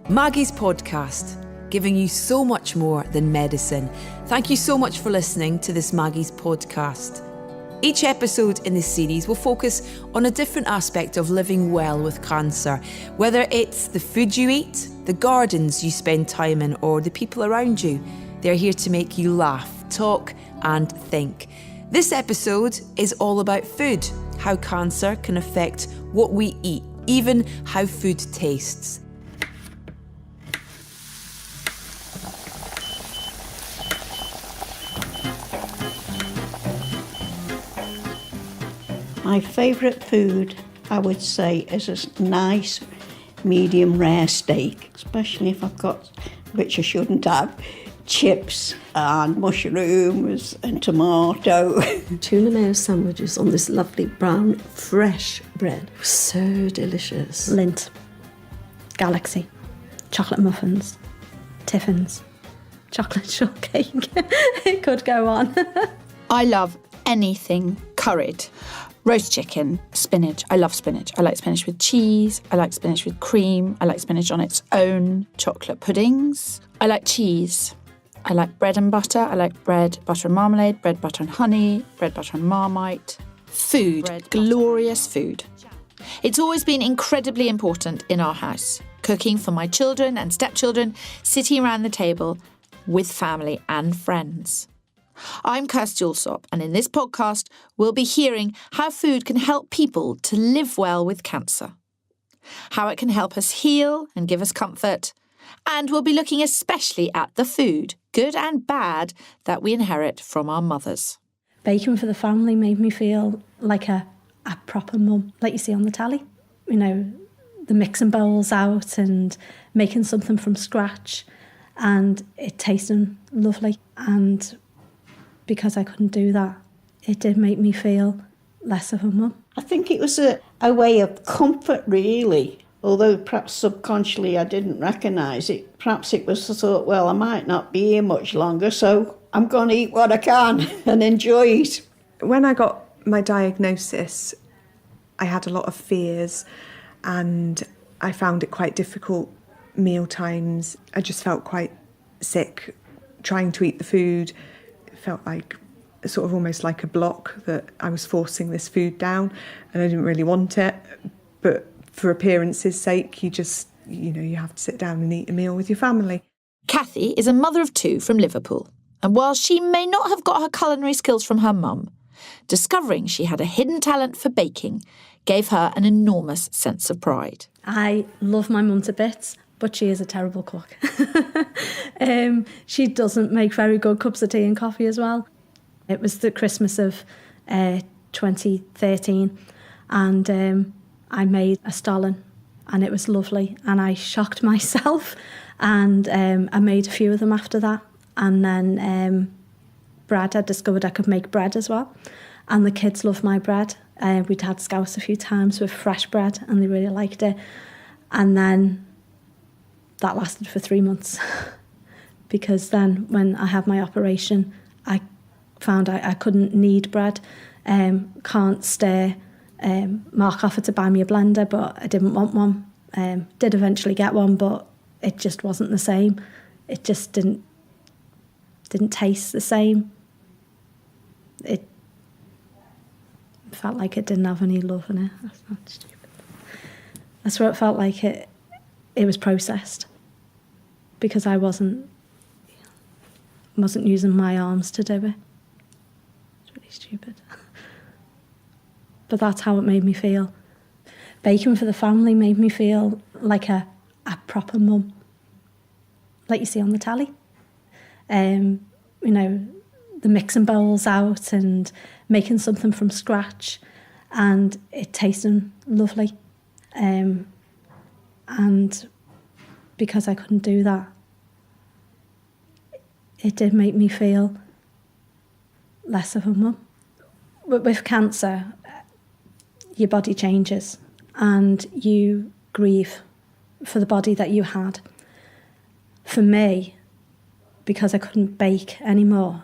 Maggie's podcast, giving you so much more than medicine. Thank you so much for listening to this Maggie's podcast. Each episode in this series will focus on a different aspect of living well with cancer, whether it's the food you eat, the gardens you spend time in, or the people around you. They're here to make you laugh, talk, and think. This episode is all about food, how cancer can affect what we eat, even how food tastes. My favourite food, I would say, is a nice medium rare steak, especially if I've got, which I shouldn't have, chips and mushrooms and tomato. Tuna mayo sandwiches on this lovely brown, fresh bread. So delicious. Lindt, Galaxy, chocolate muffins, Tiffins, chocolate shortcake. It could go on. I love anything curried. Roast chicken, spinach. I love spinach. I like spinach with cheese. I like spinach with cream. I like spinach on its own. Chocolate puddings. I like cheese. I like bread and butter. I like bread, butter and marmalade, bread, butter and honey, bread, butter and Marmite. Food, glorious food. It's always been incredibly important in our house. Cooking for my children and stepchildren, sitting around the table with family and friends. I'm Kirstie Allsopp, and in this podcast, we'll be hearing how food can help people to live well with cancer, how it can help us heal and give us comfort, and we'll be looking especially at the food, good and bad, that we inherit from our mothers. Baking for the family made me feel like a proper mum, like you see on the telly. You know, the mixing bowls out and making something from scratch, and it tasted lovely. And because I couldn't do that, it did make me feel less of a mum. I think it was a way of comfort, really, although perhaps subconsciously I didn't recognise it. Perhaps it was the thought, well, I might not be here much longer, so I'm going to eat what I can and enjoy it. When I got my diagnosis, I had a lot of fears and I found it quite difficult meal times. I just felt quite sick trying to eat the food. Felt like sort of almost like a block that I was forcing this food down and I didn't really want it. But for appearance's sake, you have to sit down and eat a meal with your family. Kathy is a mother of two from Liverpool. And while she may not have got her culinary skills from her mum, discovering she had a hidden talent for baking gave her an enormous sense of pride. I love my mum to bits, but she is a terrible cook. She doesn't make very good cups of tea and coffee as well. It was the Christmas of 2013 and I made a stollen and it was lovely and I shocked myself and I made a few of them after that. And then bread, I discovered I could make bread as well. And the kids love my bread. We'd had scouse a few times with fresh bread and they really liked it. And then that lasted for 3 months because then when I had my operation, I found I couldn't knead bread, can't stir. Mark offered to buy me a blender, but I didn't want one. Did eventually get one, but it just wasn't the same. It just didn't taste the same. It felt like it didn't have any love in it. That's not stupid. That's what it felt like. It was processed because I wasn't using my arms to do it. It's really stupid. But that's how it made me feel. Baking for the family made me feel like a proper mum, like you see on the telly. The mixing bowls out and making something from scratch, and it tasted lovely. And because I couldn't do that, it did make me feel less of a mum. With cancer, your body changes and you grieve for the body that you had. For me, because I couldn't bake anymore,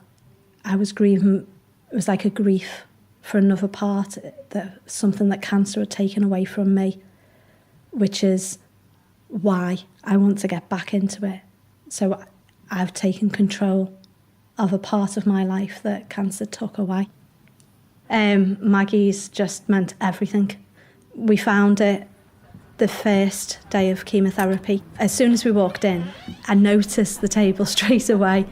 I was grieving. It was like a grief for another part, something that cancer had taken away from me, which is why. I want to get back into it. So I've taken control of a part of my life that cancer took away. Maggie's just meant everything. We found it the first day of chemotherapy. As soon as we walked in, I noticed the table straight away.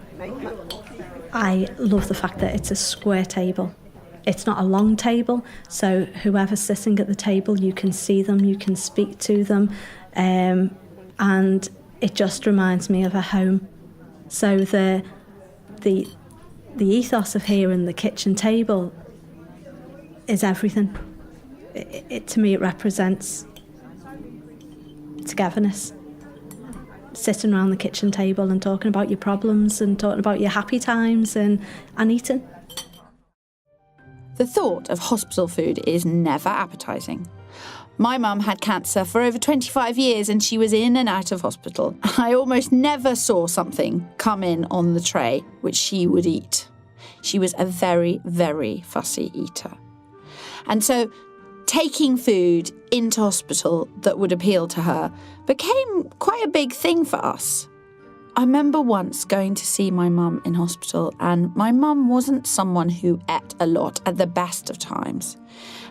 I love the fact that it's a square table. It's not a long table, so whoever's sitting at the table, you can see them, you can speak to them, and it just reminds me of a home. So the ethos of here and the kitchen table is everything. To me, it represents togetherness. Sitting around the kitchen table and talking about your problems and talking about your happy times and eating. The thought of hospital food is never appetising. My mum had cancer for over 25 years and she was in and out of hospital. I almost never saw something come in on the tray which she would eat. She was a very, very fussy eater. And so taking food into hospital that would appeal to her became quite a big thing for us. I remember once going to see my mum in hospital, and my mum wasn't someone who ate a lot at the best of times.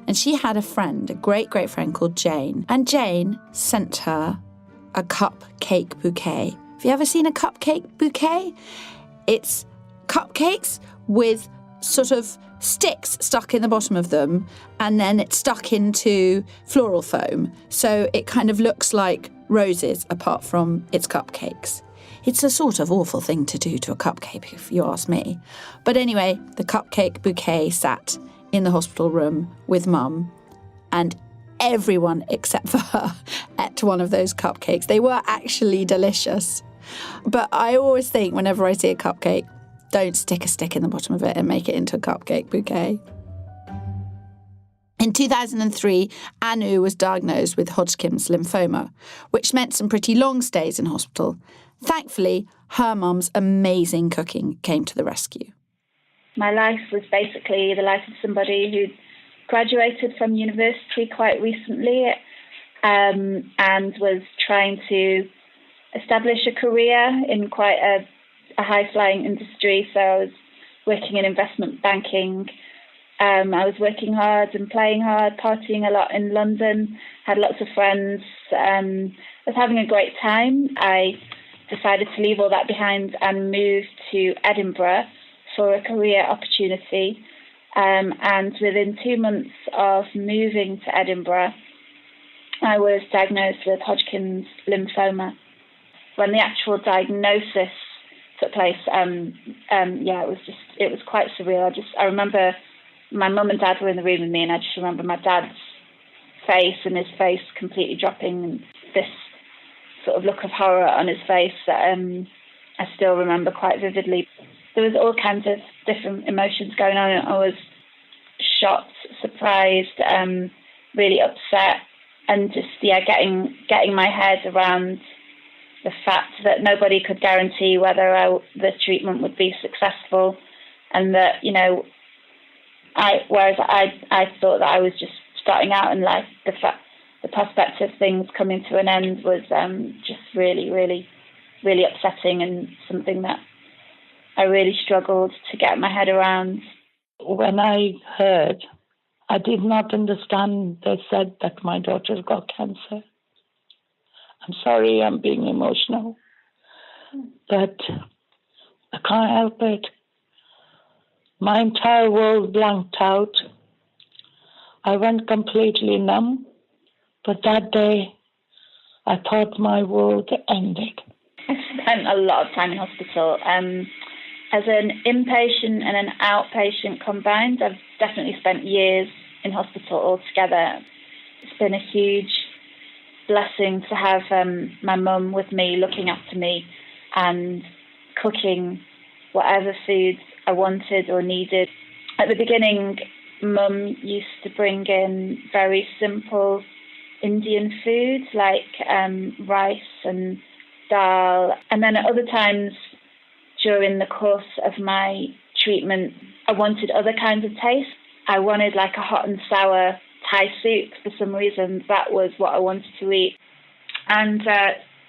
And she had a friend, a great, great friend called Jane. And Jane sent her a cupcake bouquet. Have you ever seen a cupcake bouquet? It's cupcakes with sort of sticks stuck in the bottom of them, and then it's stuck into floral foam. So it kind of looks like roses apart from its cupcakes. It's a sort of awful thing to do to a cupcake, if you ask me. But anyway, the cupcake bouquet sat in the hospital room with Mum, and everyone except for her ate one of those cupcakes. They were actually delicious. But I always think whenever I see a cupcake, don't stick a stick in the bottom of it and make it into a cupcake bouquet. In 2003, Anu was diagnosed with Hodgkin's lymphoma, which meant some pretty long stays in hospital. Thankfully, her mum's amazing cooking came to the rescue. My life was basically the life of somebody who graduated from university quite recently and was trying to establish a career in quite a high-flying industry. So I was working in investment banking. I was working hard and playing hard, partying a lot in London, had lots of friends, was having a great time. I decided to leave all that behind and move to Edinburgh for a career opportunity. And within 2 months of moving to Edinburgh, I was diagnosed with Hodgkin's lymphoma. When the actual diagnosis took place, it was quite surreal. I remember my mum and dad were in the room with me, and I just remember my dad's face and his face completely dropping, and this sort of look of horror on his face that I still remember quite vividly. There was all kinds of different emotions going on. I was shocked, surprised, really upset, and just getting my head around the fact that nobody could guarantee whether the treatment would be successful, and that I thought that I was just starting out in life. The prospect of things coming to an end was just really, really, really upsetting, and something that I really struggled to get my head around. When I heard, I did not understand. They said that my daughter got cancer. I'm sorry, I'm being emotional, but I can't help it. My entire world blanked out. I went completely numb, but that day I thought my world ended. I spent a lot of time in hospital. As an inpatient and an outpatient combined, I've definitely spent years in hospital altogether. It's been a huge blessing to have my mum with me, looking after me and cooking whatever foods I wanted or needed. At the beginning, Mum used to bring in very simple Indian foods like rice and dal. And then at other times during the course of my treatment, I wanted other kinds of taste. I wanted like a hot and sour Thai soup for some reason. That was what I wanted to eat. And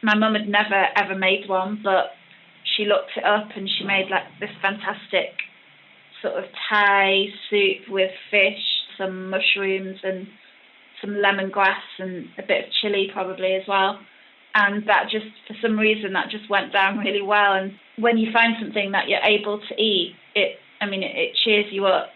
my mum had never, ever made one, but she looked it up and she made like this fantastic sort of Thai soup with fish, some mushrooms and some lemongrass and a bit of chili probably as well. And that just, for some reason, that just went down really well. And when you find something that you're able to eat, it cheers you up.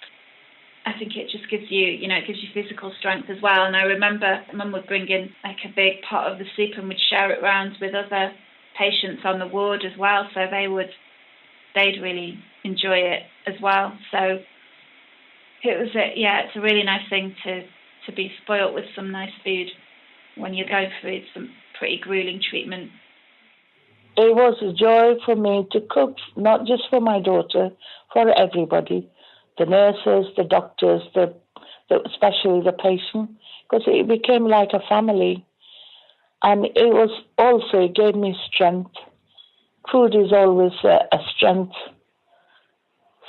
I think it just gives you, it gives you physical strength as well. And I remember Mum would bring in like a big pot of the soup and would share it around with other patients on the ward as well. So they'd really enjoy it as well. So it's a really nice thing to be spoilt with some nice food when you're going through some pretty grueling treatment. It was a joy for me to cook, not just for my daughter, for everybody, the nurses, the doctors, especially the patient, because it became like a family. And it gave me strength. Food is always a strength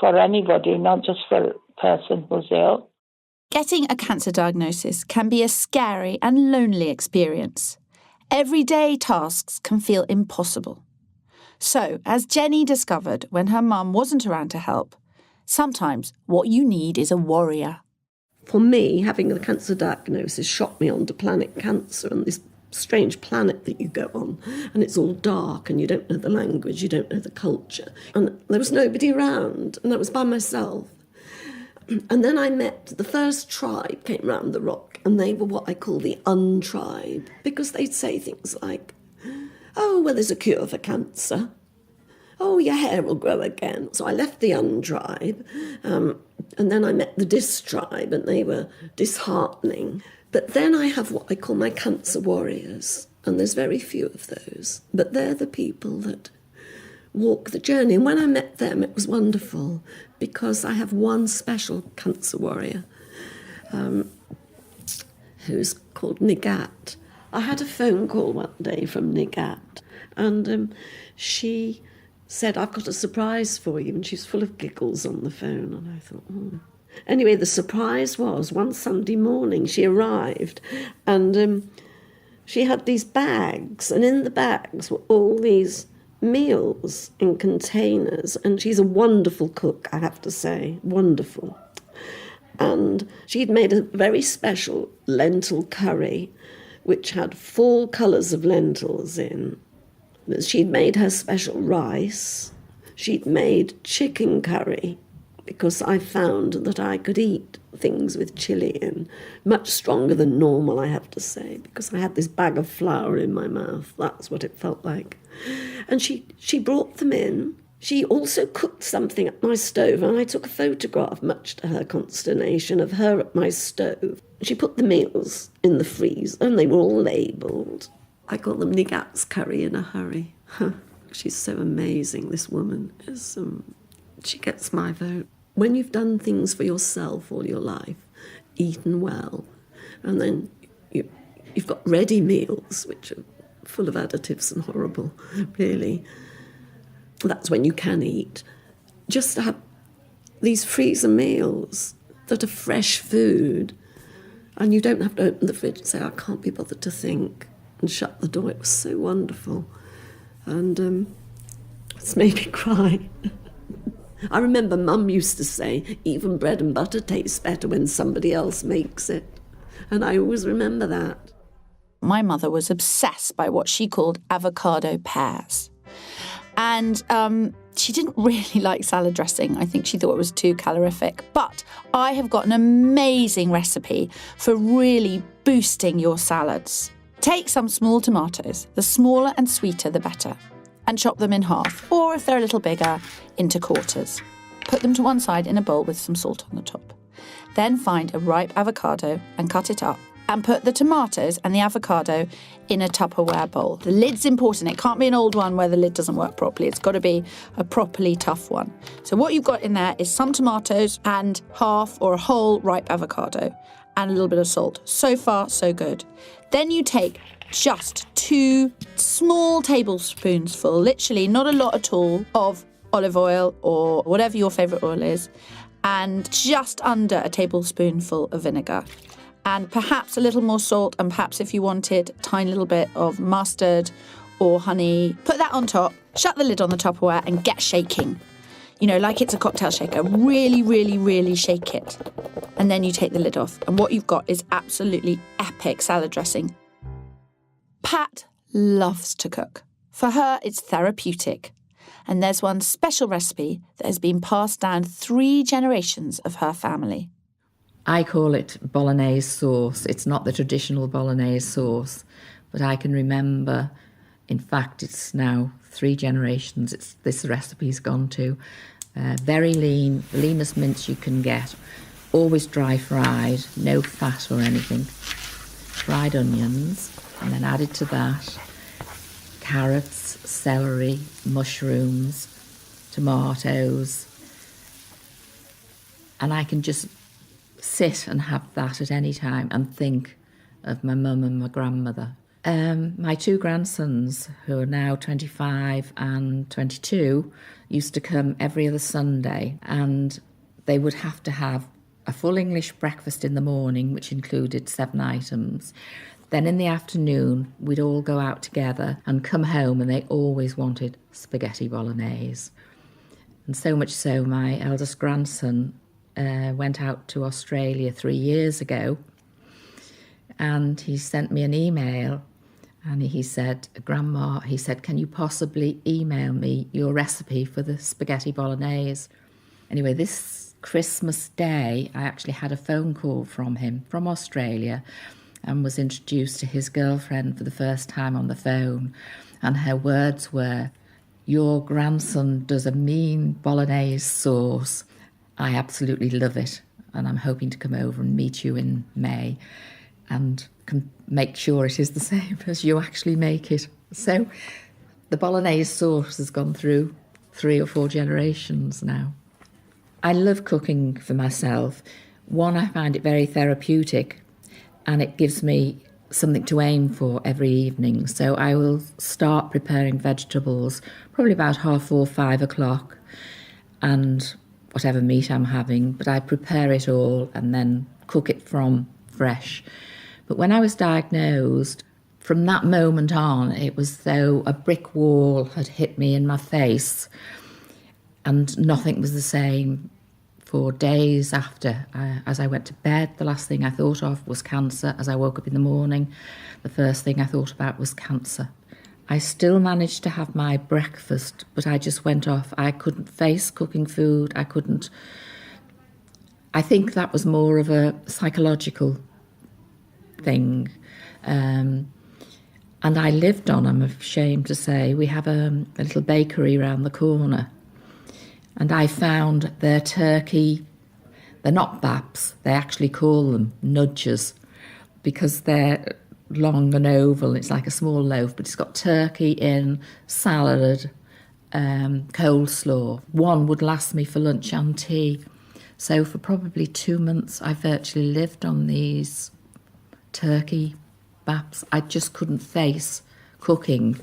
for anybody, not just for a person who's ill. Getting a cancer diagnosis can be a scary and lonely experience. Everyday tasks can feel impossible. So, as Jenny discovered when her mum wasn't around to help, sometimes what you need is a warrior. For me, having the cancer diagnosis shot me onto planet Cancer and this strange planet that you go on, and it's all dark and you don't know the language, you don't know the culture. And there was nobody around, and I was by myself. And then I met the first tribe came round the rock, and they were what I call the untribe, because they'd say things like, oh, well, there's a cure for cancer. Oh, your hair will grow again. So I left the untribe, and then I met the distribe, and they were disheartening. But then I have what I call my cancer warriors, and there's very few of those. But they're the people that walk the journey. And when I met them, it was wonderful, because I have one special cancer warrior who's called Nigat. I had a phone call one day from Nigat, and she said, I've got a surprise for you, and she's full of giggles on the phone, and I thought, Anyway, the surprise was one Sunday morning she arrived, and she had these bags, and in the bags were all these meals in containers, and she's a wonderful cook, I have to say, wonderful. And she'd made a very special lentil curry, which had 4 colours of lentils in. She'd made her special rice. She'd made chicken curry, because I found that I could eat things with chili in, much stronger than normal, I have to say, because I had this bag of flour in my mouth. That's what it felt like. And she brought them in. She also cooked something at my stove, and I took a photograph, much to her consternation, of her at my stove. She put the meals in the freezer, and they were all labelled. I call them Nigat's curry in a hurry. She's so amazing, this woman. She gets my vote. When you've done things for yourself all your life, eaten well, and then you've got ready meals, which are full of additives and horrible, really, that's when you can eat. Just to have these freezer meals that are fresh food, and you don't have to open the fridge and say, I can't be bothered to think, and shut the door. It was so wonderful. And it's made me cry. I remember Mum used to say, even bread and butter tastes better when somebody else makes it. And I always remember that. My mother was obsessed by what she called avocado pears. And she didn't really like salad dressing. I think she thought it was too calorific. But I have got an amazing recipe for really boosting your salads. Take some small tomatoes, the smaller and sweeter the better, and chop them in half, or if they're a little bigger, into quarters. Put them to one side in a bowl with some salt on the top. Then find a ripe avocado and cut it up, and put the tomatoes and the avocado in a Tupperware bowl. The lid's important. It can't be an old one where the lid doesn't work properly. It's got to be a properly tough one. So what you've got in there is some tomatoes and half or a whole ripe avocado and a little bit of salt. So far, so good. Then you take just 2 small tablespoons full, literally not a lot at all, of olive oil or whatever your favourite oil is, and just under a tablespoonful of vinegar. and perhaps a little more salt, and perhaps if you wanted a tiny little bit of mustard or honey, put that on top, shut the lid on the Tupperware and get shaking. You know, like it's a cocktail shaker. Really, really, really shake it. And then you take the lid off. And what you've got is absolutely epic salad dressing. Pat loves to cook. For her, it's therapeutic. And there's one special recipe that has been passed down 3 generations of her family. I call it bolognese sauce. It's not the traditional bolognese sauce, but I can remember, in fact, it's now 3 generations this recipe's gone to. Very lean, leanest mince you can get, always dry fried, no fat or anything. Fried onions, and then added to that carrots, celery, mushrooms, tomatoes. And I can just sit and have that at any time and think of my mum and my grandmother. My 2 grandsons, who are now 25 and 22, used to come every other Sunday, and they would have to have a full English breakfast in the morning, which included 7 items. Then in the afternoon, we'd all go out together and come home, and they always wanted spaghetti bolognese. And so much so, my eldest grandson went out to Australia 3 years ago, and he sent me an email. And he said, Grandma, he said, can you possibly email me your recipe for the spaghetti bolognese? Anyway, this Christmas Day, I actually had a phone call from him from Australia and was introduced to his girlfriend for the first time on the phone. And her words were, your grandson does a mean bolognese sauce. I absolutely love it. And I'm hoping to come over and meet you in May and can make sure it is the same as you actually make it. So the bolognese sauce has gone through 3 or 4 generations now. I love cooking for myself. One, I find it very therapeutic, and it gives me something to aim for every evening. So I will start preparing vegetables probably about 4:30, 5 o'clock, and whatever meat I'm having, but I prepare it all and then cook it from fresh. But when I was diagnosed, from that moment on, it was as though a brick wall had hit me in my face, and nothing was the same for days after. As I went to bed, the last thing I thought of was cancer. As I woke up in the morning, the first thing I thought about was cancer. I still managed to have my breakfast, but I just went off. I couldn't face cooking food. I think that was more of a psychological thing. And I lived on, I'm ashamed to say, we have a little bakery around the corner. And I found their turkey, they're not baps, they actually call them nudges, because they're long and oval. It's like a small loaf, but it's got turkey in, salad, coleslaw. One would last me for lunch and tea. So for probably 2 months, I virtually lived on these turkey baps. I just couldn't face cooking.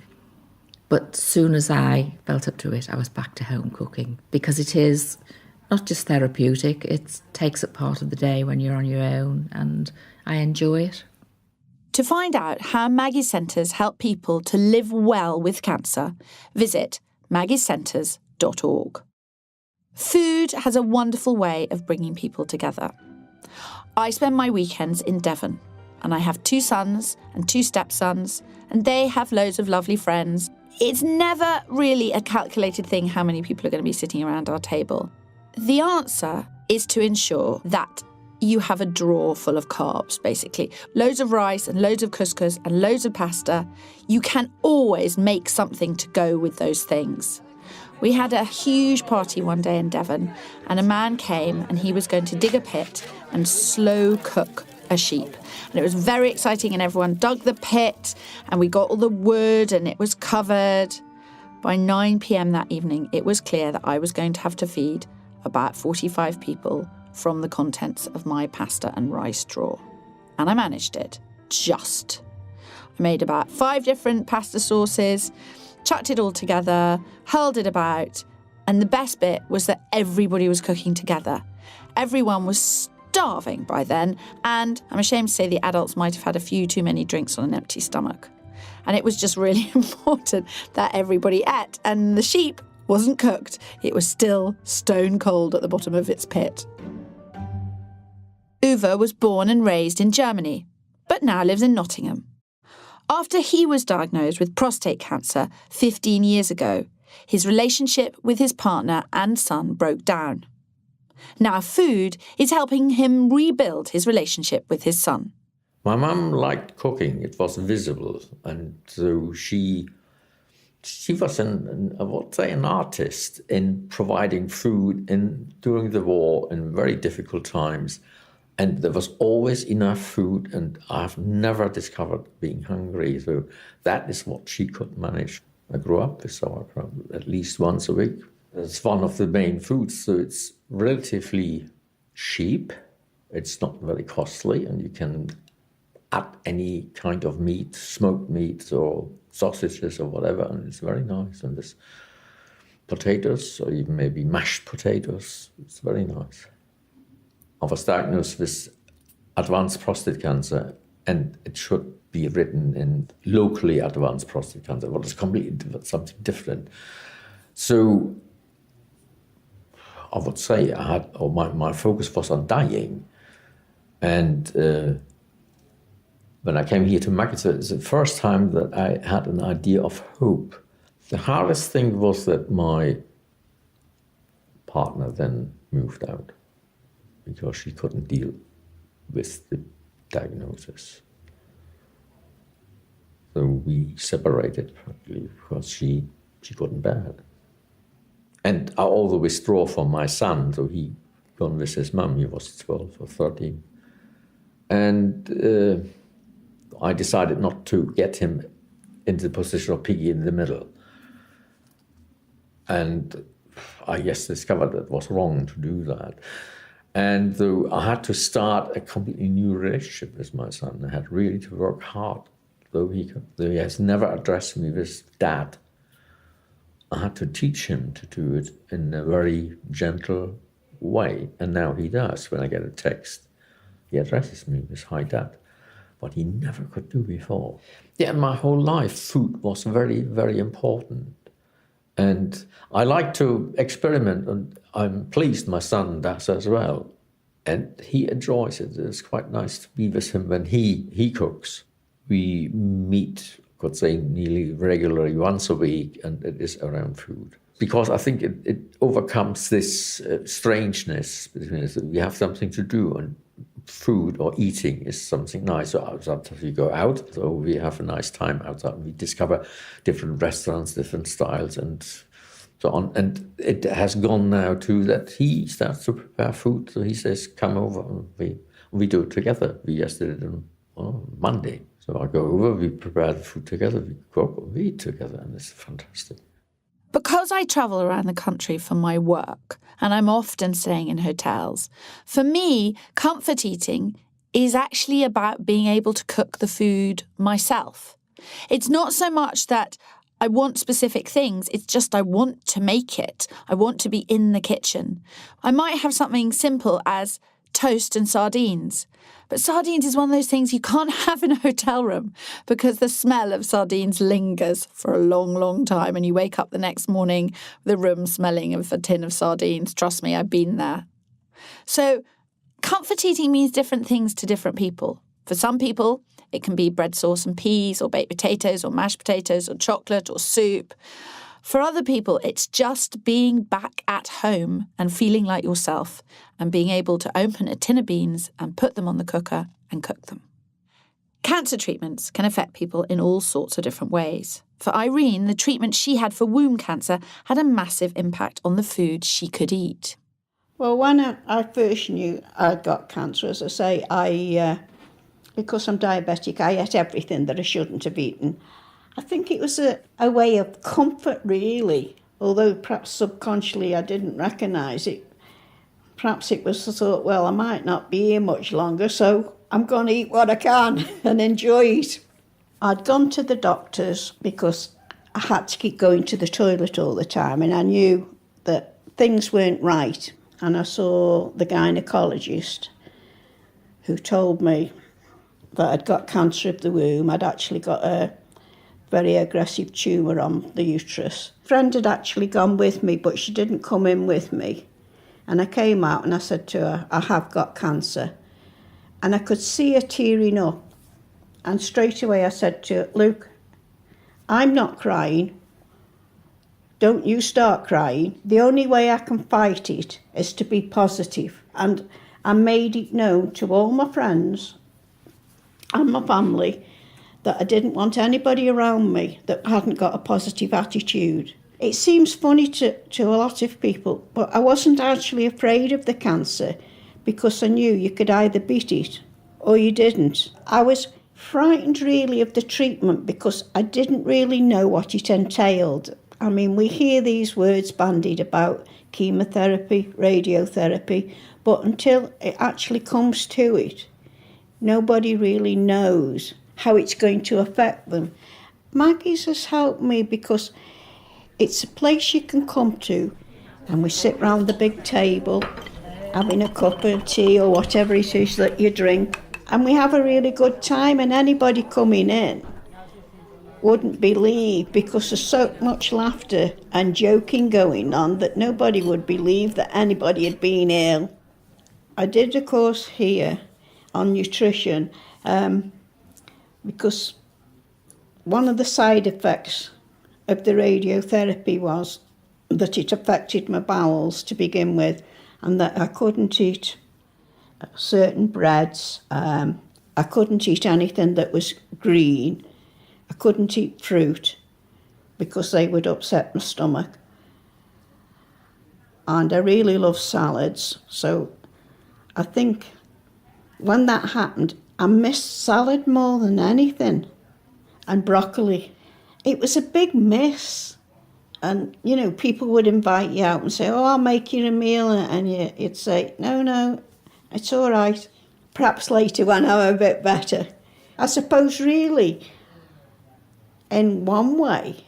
But as soon as I felt up to it, I was back to home cooking, because it is not just therapeutic, it takes up part of the day when you're on your own, and I enjoy it. To find out how Maggie Centres help people to live well with cancer, visit maggiecentres.org. Food has a wonderful way of bringing people together. I spend my weekends in Devon, and I have 2 sons and 2 stepsons, and they have loads of lovely friends. It's never really a calculated thing how many people are going to be sitting around our table. The answer is to ensure that you have a drawer full of carbs, basically. Loads of rice and loads of couscous and loads of pasta. You can always make something to go with those things. We had a huge party one day in Devon, and a man came and he was going to dig a pit and slow cook a sheep. And it was very exciting, and everyone dug the pit and we got all the wood and it was covered. By 9 p.m. that evening, it was clear that I was going to have to feed about 45 people from the contents of my pasta and rice drawer. And I managed it. Just. I made about 5 different pasta sauces, chucked it all together, hurled it about, and the best bit was that everybody was cooking together. Everyone was starving by then, and I'm ashamed to say the adults might have had a few too many drinks on an empty stomach. And it was just really important that everybody ate, and the sheep wasn't cooked. It was still stone cold at the bottom of its pit. Uwe was born and raised in Germany, but now lives in Nottingham. After he was diagnosed with prostate cancer 15 years ago, his relationship with his partner and son broke down. Now food is helping him rebuild his relationship with his son. My mum liked cooking. It was visible. And so she was I would say, an artist in providing food during the war in very difficult times. And there was always enough food, and I've never discovered being hungry. So that is what she could manage. I grew up with sauerkraut at least once a week. It's one of the main foods, so it's relatively cheap. It's not very costly, and you can add any kind of meat, smoked meat or sausages or whatever, and it's very nice. And there's potatoes, or even maybe mashed potatoes. It's very nice. I was diagnosed with advanced prostate cancer, and it should be written in locally advanced prostate cancer, but it's completely something different. So I would say my focus was on dying. And when I came here to Maggie, it's the first time that I had an idea of hope. The hardest thing was that my partner then moved out because she couldn't deal with the diagnosis. So we separated practically because she couldn't bear it. And I also withdraw from my son, so he gone with his mum. He was 12 or 13. And I decided not to get him into the position of piggy in the middle. And I just discovered that it was wrong to do that. And so I had to start a completely new relationship with my son. I had really to work hard. Though he has never addressed me with dad, I had to teach him to do it in a very gentle way. And now he does. When I get a text, he addresses me with hi dad, what he never could do before. Yeah, in my whole life, food was very, very important. And I like to experiment, and I'm pleased my son does as well. And he enjoys it. It's quite nice to be with him when he cooks. We meet, I could say, nearly regularly once a week, and it is around food. Because I think it overcomes this strangeness between us. We have something to do, and food or eating is something nice. So sometimes we go out, so we have a nice time outside. We discover different restaurants, different styles, and so on. And it has gone now to that he starts to prepare food. So he says, come over, and we do it together. We just did it on Monday. So I go over, we prepare the food together, we cook, we eat together, and it's fantastic. Because I travel around the country for my work, and I'm often staying in hotels, for me, comfort eating is actually about being able to cook the food myself. It's not so much that I want specific things, it's just I want to make it. I want to be in the kitchen. I might have something simple as toast and sardines. But sardines is one of those things you can't have in a hotel room because the smell of sardines lingers for a long, long time, and you wake up the next morning with the room smelling of a tin of sardines. Trust me, I've been there. So comfort eating means different things to different people. For some people, it can be bread sauce and peas, or baked potatoes, or mashed potatoes, or chocolate, or soup. For other people, it's just being back at home and feeling like yourself and being able to open a tin of beans and put them on the cooker and cook them. Cancer treatments can affect people in all sorts of different ways. For Irene, the treatment she had for womb cancer had a massive impact on the food she could eat. Well, when I first knew I'd got cancer, as I say, because I'm diabetic, I ate everything that I shouldn't have eaten. I think it was a way of comfort, really, although perhaps subconsciously I didn't recognise it. Perhaps it was the thought, well, I might not be here much longer, so I'm going to eat what I can and enjoy it. I'd gone to the doctors because I had to keep going to the toilet all the time, and I knew that things weren't right. And I saw the gynaecologist, who told me that I'd got cancer of the womb. I'd actually got a very aggressive tumour on the uterus. A friend had actually gone with me, but she didn't come in with me. And I came out and I said to her, I have got cancer. And I could see her tearing up. And straight away I said to her, Luke, I'm not crying. Don't you start crying. The only way I can fight it is to be positive. And I made it known to all my friends and my family that I didn't want anybody around me that hadn't got a positive attitude. It seems funny to a lot of people, but I wasn't actually afraid of the cancer because I knew you could either beat it or you didn't. I was frightened really of the treatment because I didn't really know what it entailed. I mean, we hear these words bandied about chemotherapy, radiotherapy, but until it actually comes to it, nobody really knows how it's going to affect them. Maggie's has helped me because it's a place you can come to and we sit round the big table having a cup of tea or whatever it is that you drink, and we have a really good time, and anybody coming in wouldn't believe, because there's so much laughter and joking going on, that nobody would believe that anybody had been ill. I did a course here on nutrition because one of the side effects of the radiotherapy was that it affected my bowels to begin with, and that I couldn't eat certain breads. I couldn't eat anything that was green. I couldn't eat fruit because they would upset my stomach. And I really love salads, so I think when that happened, I missed salad more than anything, and broccoli. It was a big miss. And, you know, people would invite you out and say, oh, I'll make you a meal, and you'd say, no, it's all right. Perhaps later when I'm a bit better. I suppose really, in one way,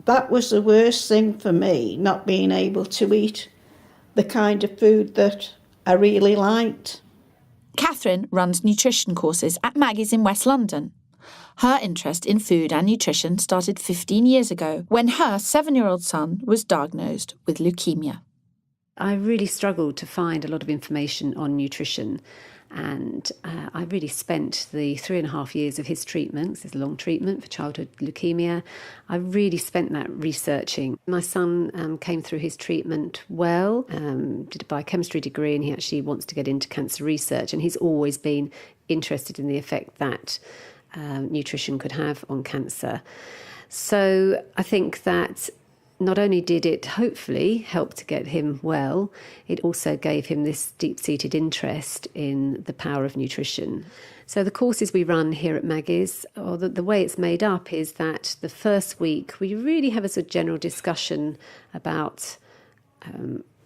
that was the worst thing for me, not being able to eat the kind of food that I really liked. Catherine runs nutrition courses at Maggie's in West London. Her interest in food and nutrition started 15 years ago when her 7-year-old son was diagnosed with leukemia. I really struggled to find a lot of information on nutrition, and I really spent the 3.5 years of his treatment. It's a long treatment for childhood leukemia. I really spent that researching. My son came through his treatment well, did a biochemistry degree, and he actually wants to get into cancer research, and he's always been interested in the effect that nutrition could have on cancer. So I think that not only did it hopefully help to get him well, it also gave him this deep-seated interest in the power of nutrition. So the courses we run here at Maggie's, or the way it's made up, is that the first week we really have a sort of general discussion about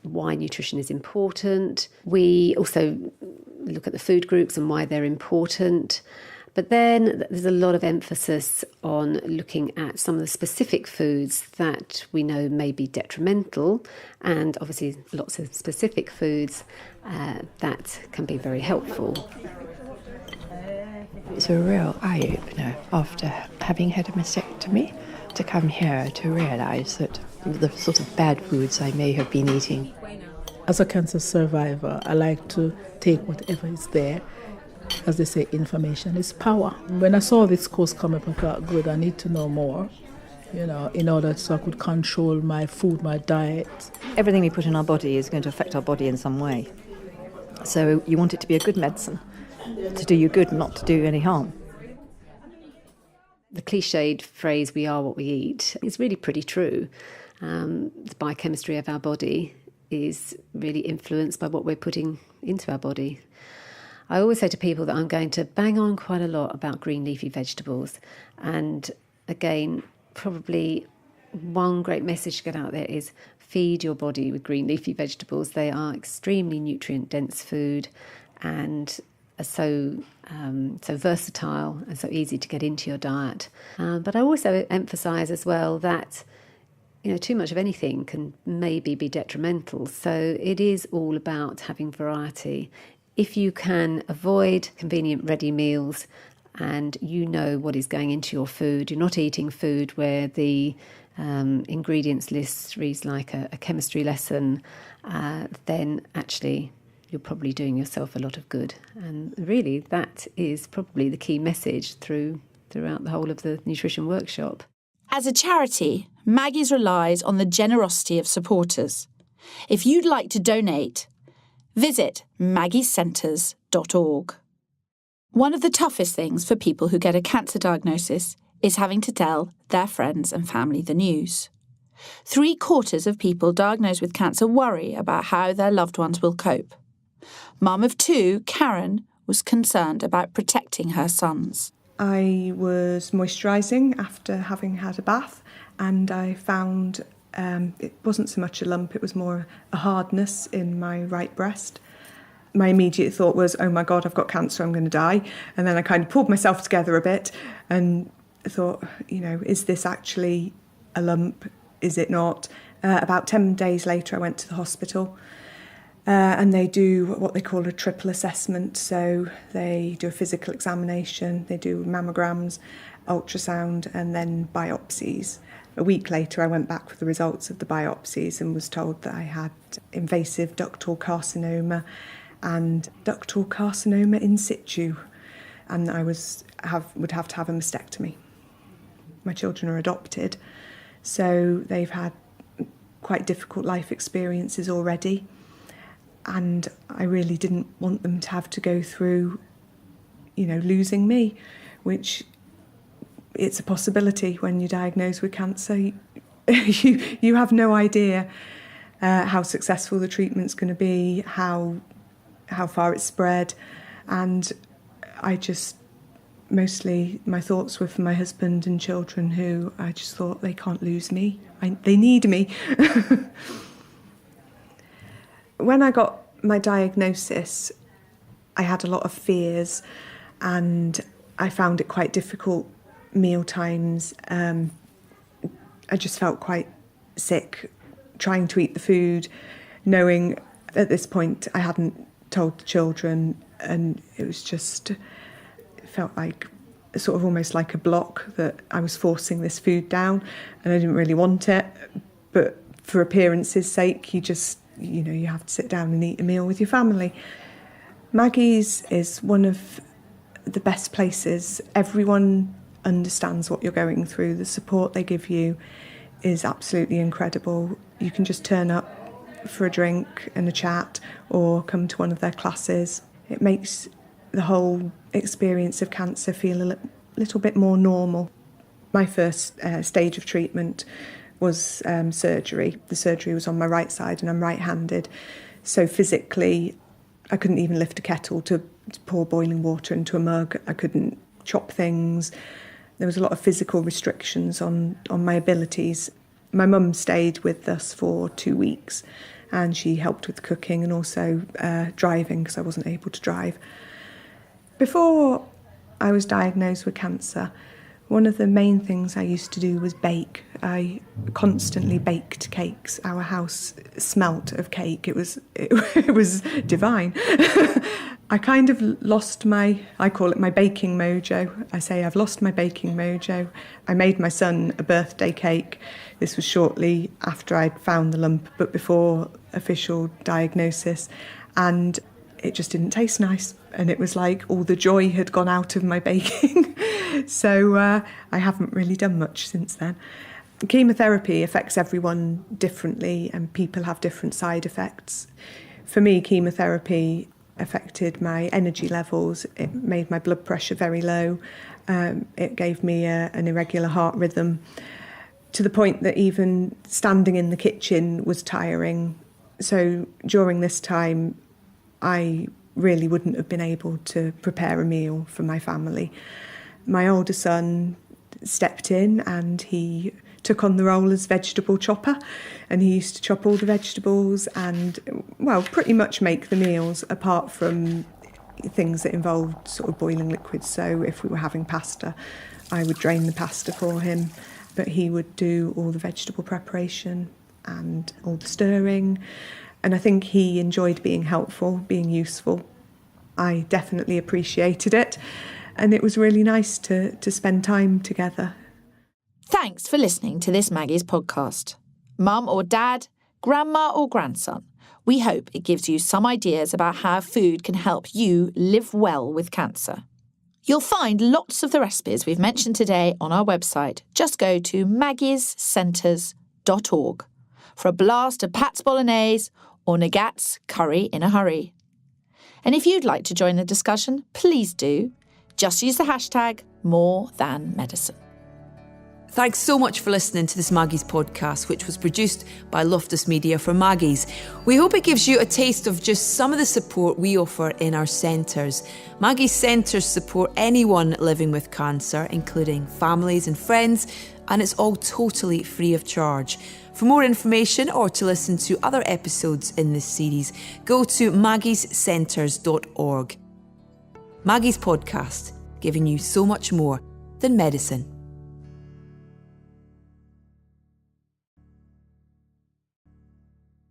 why nutrition is important. We also look at the food groups and why they're important. But then there's a lot of emphasis on looking at some of the specific foods that we know may be detrimental, and obviously lots of specific foods that can be very helpful. It's a real eye-opener after having had a mastectomy to come here to realise that the sort of bad foods I may have been eating. As a cancer survivor, I like to take whatever is there. As they say, information is power. When I saw this course come up, I thought, good, I need to know more, in order so I could control my food, my diet. Everything we put in our body is going to affect our body in some way. So you want it to be a good medicine, to do you good, not to do any harm. The cliched phrase, we are what we eat, is really pretty true. The biochemistry of our body is really influenced by what we're putting into our body. I always say to people that I'm going to bang on quite a lot about green leafy vegetables. And again, probably one great message to get out there is feed your body with green leafy vegetables. They are extremely nutrient-dense food and are so versatile and so easy to get into your diet. But I also emphasise as well that too much of anything can maybe be detrimental. So it is all about having variety if you can avoid convenient ready meals and you know what is going into your food, you're not eating food where the ingredients list reads like a chemistry lesson, then actually you're probably doing yourself a lot of good. And really, that is probably the key message throughout the whole of the nutrition workshop. As a charity, Maggie's relies on the generosity of supporters. If you'd like to donate, visit maggiescentres.org. One of the toughest things for people who get a cancer diagnosis is having to tell their friends and family the news. 3/4 of people diagnosed with cancer worry about how their loved ones will cope. Mum of 2, Karen, was concerned about protecting her sons. I was moisturising after having had a bath, and I found it wasn't so much a lump, it was more a hardness in my right breast. My immediate thought was, oh my God, I've got cancer, I'm going to die. And then I kind of pulled myself together a bit and thought, is this actually a lump? Is it not? About 10 days later, I went to the hospital and they do what they call a triple assessment. So they do a physical examination, they do mammograms, ultrasound, and then biopsies. A week later, I went back with the results of the biopsies and was told that I had invasive ductal carcinoma and ductal carcinoma in situ, and I would have to have a mastectomy. My children are adopted, so they've had quite difficult life experiences already, and I really didn't want them to have to go through, losing me, which it's a possibility when you're diagnosed with cancer. You have no idea how successful the treatment's going to be, how far it's spread, and I just mostly my thoughts were for my husband and children, who I just thought they can't lose me. They need me. When I got my diagnosis, I had a lot of fears, and I found it quite difficult. Meal times, I just felt quite sick trying to eat the food, knowing at this point I hadn't told the children, and it felt like sort of almost like a block that I was forcing this food down, and I didn't really want it, but for appearance's sake you have to sit down and eat a meal with your family. Maggie's is one of the best places. Everyone understands what you're going through. The support they give you is absolutely incredible. You can just turn up for a drink and a chat or come to one of their classes. It makes the whole experience of cancer feel a little bit more normal. My first stage of treatment was surgery. The surgery was on my right side and I'm right-handed, so physically I couldn't even lift a kettle to pour boiling water into a mug. I couldn't chop things. There was a lot of physical restrictions on my abilities. My mum stayed with us for 2 weeks, and she helped with cooking and also driving, because I wasn't able to drive. Before I was diagnosed with cancer, one of the main things I used to do was bake. I constantly baked cakes. Our house smelt of cake. It was divine. I kind of lost I call it my baking mojo. I say I've lost my baking mojo. I made my son a birthday cake. This was shortly after I'd found the lump, but before official diagnosis. And it just didn't taste nice. And it was like all the joy had gone out of my baking. So I haven't really done much since then. Chemotherapy affects everyone differently, and people have different side effects. For me, chemotherapy affected my energy levels. It made my blood pressure very low. It gave me an irregular heart rhythm, to the point that even standing in the kitchen was tiring. So during this time, I really wouldn't have been able to prepare a meal for my family. My older son stepped in and he took on the role as vegetable chopper, and he used to chop all the vegetables and, well, pretty much make the meals, apart from things that involved sort of boiling liquids. So if we were having pasta, I would drain the pasta for him, but he would do all the vegetable preparation and all the stirring. And I think he enjoyed being helpful, being useful. I definitely appreciated it, and it was really nice to spend time together. Thanks for listening to this Maggie's podcast. Mum or dad, grandma or grandson, we hope it gives you some ideas about how food can help you live well with cancer. You'll find lots of the recipes we've mentioned today on our website. Just go to maggiescenters.org for a blast of Pat's Bolognese or Nagat's curry in a hurry. And if you'd like to join the discussion, please do. Just use the hashtag #MoreThanMedicine. Thanks so much for listening to this Maggie's podcast, which was produced by Loftus Media for Maggie's. We hope it gives you a taste of just some of the support we offer in our centres. Maggie's centres support anyone living with cancer, including families and friends, and it's all totally free of charge. For more information or to listen to other episodes in this series, go to maggiescenters.org. Maggie's podcast, giving you so much more than medicine.